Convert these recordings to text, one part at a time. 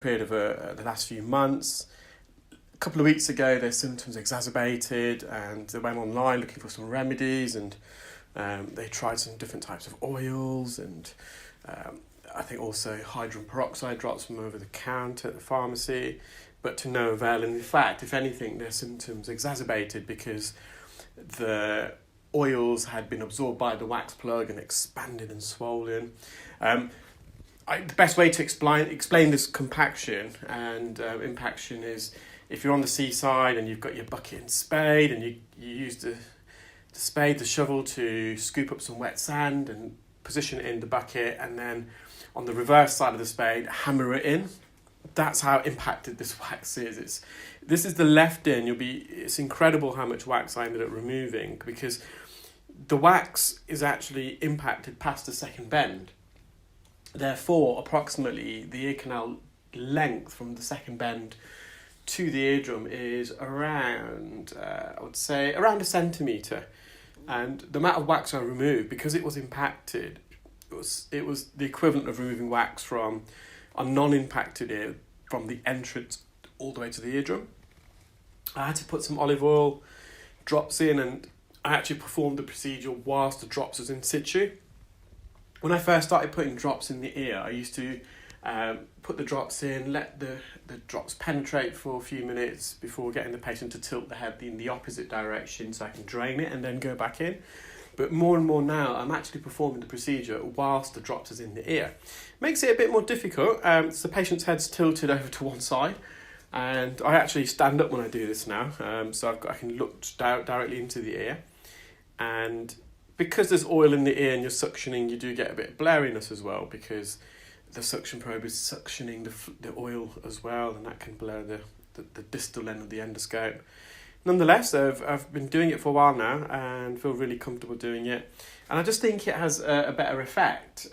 period of the last few months. A couple of weeks ago, their symptoms exacerbated, and they went online looking for some remedies, and they tried some different types of oils, and I think also hydrogen peroxide drops from over the counter at the pharmacy, but to no avail. And in fact, if anything, their symptoms exacerbated because the oils had been absorbed by the wax plug and expanded and swollen. The best way to explain this compaction and impaction is if you're on the seaside and you've got your bucket and spade, and you use the spade, the shovel to scoop up some wet sand and position it in the bucket, and then on the reverse side of the spade, hammer it in. That's how impacted this wax is. This is the left in. It's incredible how much wax I ended up removing, because the wax is actually impacted past the second bend. Therefore, approximately the ear canal length from the second bend to the eardrum is around, I would say, around 1 centimetre. And the amount of wax I removed, because it was impacted, it was the equivalent of removing wax from a non-impacted ear from the entrance all the way to the eardrum. I had to put some olive oil drops in, and I actually performed the procedure whilst the drops was in situ. When I first started putting drops in the ear, I used to put the drops in, let the drops penetrate for a few minutes before getting the patient to tilt the head in the opposite direction so I can drain it and then go back in. But more and more now, I'm actually performing the procedure whilst the drops is in the ear. Makes it a bit more difficult. So the patient's head's tilted over to one side, and I actually stand up when I do this now, so I can look directly into the ear. And because there's oil in the ear and you're suctioning, you do get a bit of blurriness as well, because the suction probe is suctioning the oil as well, and that can blur the distal end of the endoscope. Nonetheless, I've been doing it for a while now and feel really comfortable doing it. And I just think it has a better effect,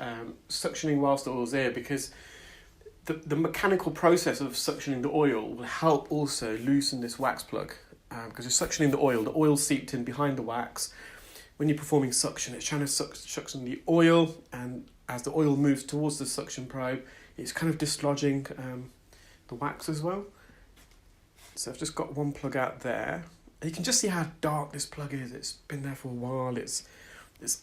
suctioning whilst the oil's there, because the mechanical process of suctioning the oil will help also loosen this wax plug. Because you're suctioning the oil seeped in behind the wax. When you're performing suction, it's trying to suction the oil, and as the oil moves towards the suction probe, it's kind of dislodging the wax as well. So I've just got one plug out there. And you can just see how dark this plug is. It's been there for a while. It's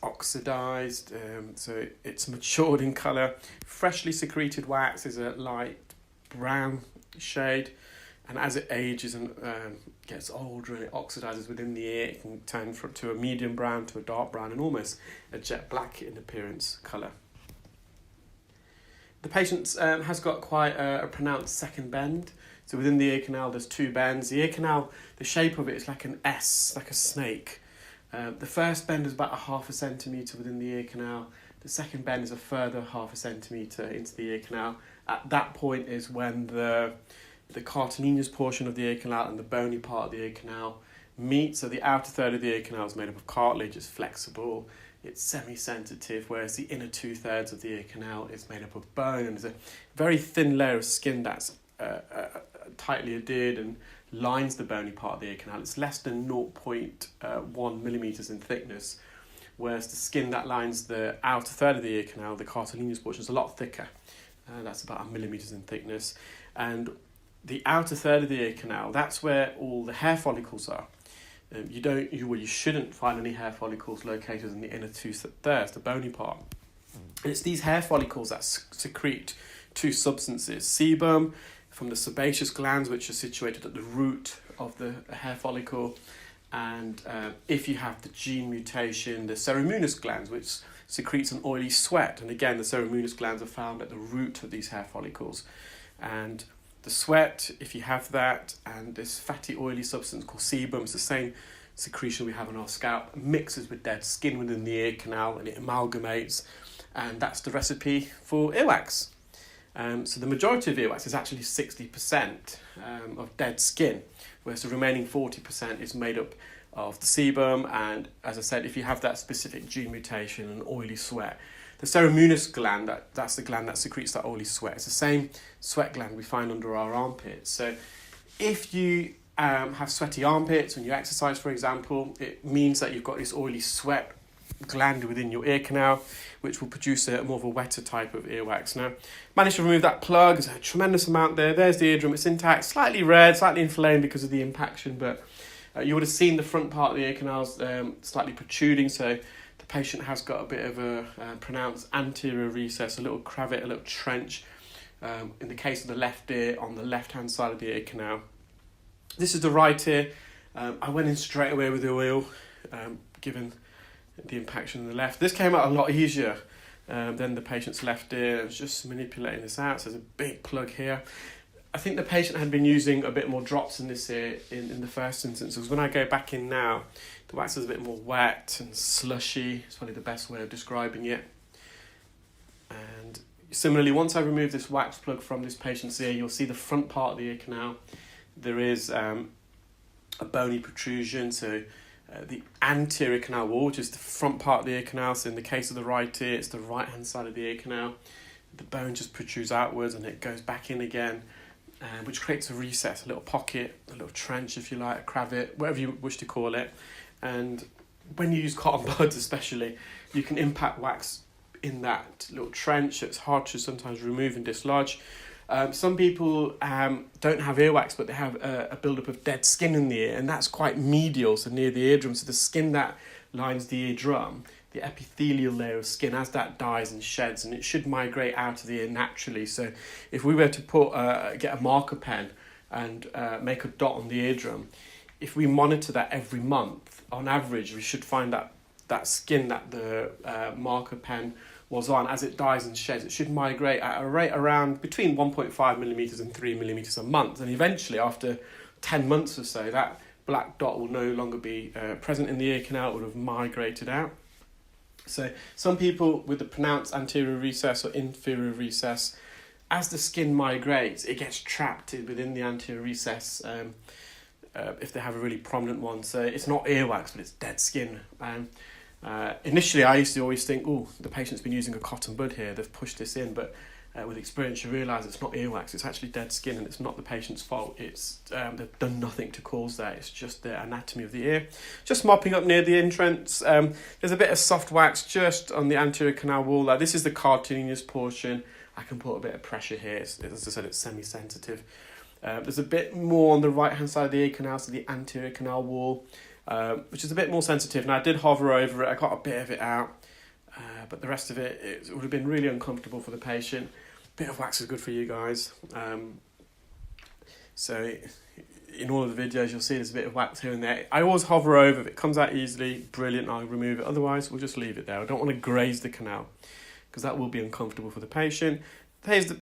oxidized, so it's matured in colour. Freshly secreted wax is a light brown shade. And as it ages and gets older and it oxidizes within the ear, it can turn to a medium brown to a dark brown and almost a jet black in appearance colour. The patient has got quite a pronounced second bend. So within the ear canal, there's 2 bends. The ear canal, the shape of it is like an S, like a snake. The first bend is about 0.5 centimetre within the ear canal. The second bend is a further 0.5 centimetre into the ear canal. At that point is when the cartilaginous portion of the ear canal and the bony part of the ear canal meet. So the outer third of the ear canal is made up of cartilage, it's flexible, it's semi-sensitive, whereas the inner 2/3 of the ear canal is made up of bone, and there's a very thin layer of skin that's tightly adhered and lines the bony part of the ear canal. It's less than 0.1 millimetres in thickness, whereas the skin that lines the outer third of the ear canal, the cartilaginous portion, is a lot thicker. That's about 1 millimetre in thickness. And the outer third of the ear canal, that's where all the hair follicles are. You shouldn't find any hair follicles located in the inner 2/3, the bony part. And it's these hair follicles that secrete 2 substances: sebum from the sebaceous glands, which are situated at the root of the hair follicle, and if you have the gene mutation, the ceruminous glands, which secretes an oily sweat. And again, the ceruminous glands are found at the root of these hair follicles. And the sweat, if you have that, and this fatty oily substance called sebum, it's the same secretion we have on our scalp, mixes with dead skin within the ear canal, and it amalgamates, and that's the recipe for earwax. So the majority of earwax is actually 60% of dead skin, whereas the remaining 40% is made up of the sebum. And as I said, if you have that specific gene mutation and oily sweat, the ceruminous gland, that's the gland that secretes that oily sweat. It's the same sweat gland we find under our armpits. So if you have sweaty armpits when you exercise, for example, it means that you've got this oily sweat gland within your ear canal, which will produce a more of a wetter type of earwax. Now, managed to remove that plug. There's a tremendous amount there. There's the eardrum. It's intact, slightly red, slightly inflamed because of the impaction, but you would have seen the front part of the ear canals slightly protruding, so the patient has got a bit of a pronounced anterior recess, a little cravat, a little trench. In the case of the left ear, on the left-hand side of the ear canal. This is the right ear. I went in straight away with the oil, given the impaction on the left. This came out a lot easier than the patient's left ear. I was just manipulating this out, so there's a big plug here. I think the patient had been using a bit more drops in this ear in the first instance, because when I go back in now, the wax is a bit more wet and slushy. It's probably the best way of describing it. And similarly, once I remove this wax plug from this patient's ear, you'll see the front part of the ear canal. There is a bony protrusion, so the anterior canal wall, which is the front part of the ear canal. So in the case of the right ear, it's the right-hand side of the ear canal. The bone just protrudes outwards and it goes back in again, which creates a recess, a little pocket, a little trench, if you like, a cravat, whatever you wish to call it. And when you use cotton buds especially, you can impact wax in that little trench, so it's hard to sometimes remove and dislodge. Some people don't have earwax, but they have a buildup of dead skin in the ear, and that's quite medial, so near the eardrum. So the skin that lines the eardrum, the epithelial layer of skin, as that dies and sheds, and it should migrate out of the ear naturally. So if we were to get a marker pen and make a dot on the eardrum, if we monitor that every month, on average, we should find that skin that the marker pen was on, as it dies and sheds, it should migrate at a rate around between 1.5 millimeters and 3 millimeters a month. And eventually, after 10 months or so, that black dot will no longer be present in the ear canal. It would have migrated out. So some people with the pronounced anterior recess or inferior recess, as the skin migrates, it gets trapped within the anterior recess if they have a really prominent one. So it's not earwax, but it's dead skin. Initially, I used to always think, oh, the patient's been using a cotton bud here, they've pushed this in, but with experience you realise it's not earwax, it's actually dead skin, and it's not the patient's fault. It's they've done nothing to cause that, it's just the anatomy of the ear. Just mopping up near the entrance, there's a bit of soft wax just on the anterior canal wall. This is the cartilaginous portion. I can put a bit of pressure here, as I said, it's semi-sensitive. There's a bit more on the right-hand side of the ear canal, so the anterior canal wall, which is a bit more sensitive. And I did hover over it, I got a bit of it out, but the rest of it would have been really uncomfortable for the patient. A bit of wax is good for you guys. So in all of the videos you'll see there's a bit of wax here and there. I always hover over. If it comes out easily, brilliant, I'll remove it. Otherwise, we'll just leave it there. I don't want to graze the canal because that will be uncomfortable for the patient. Here's the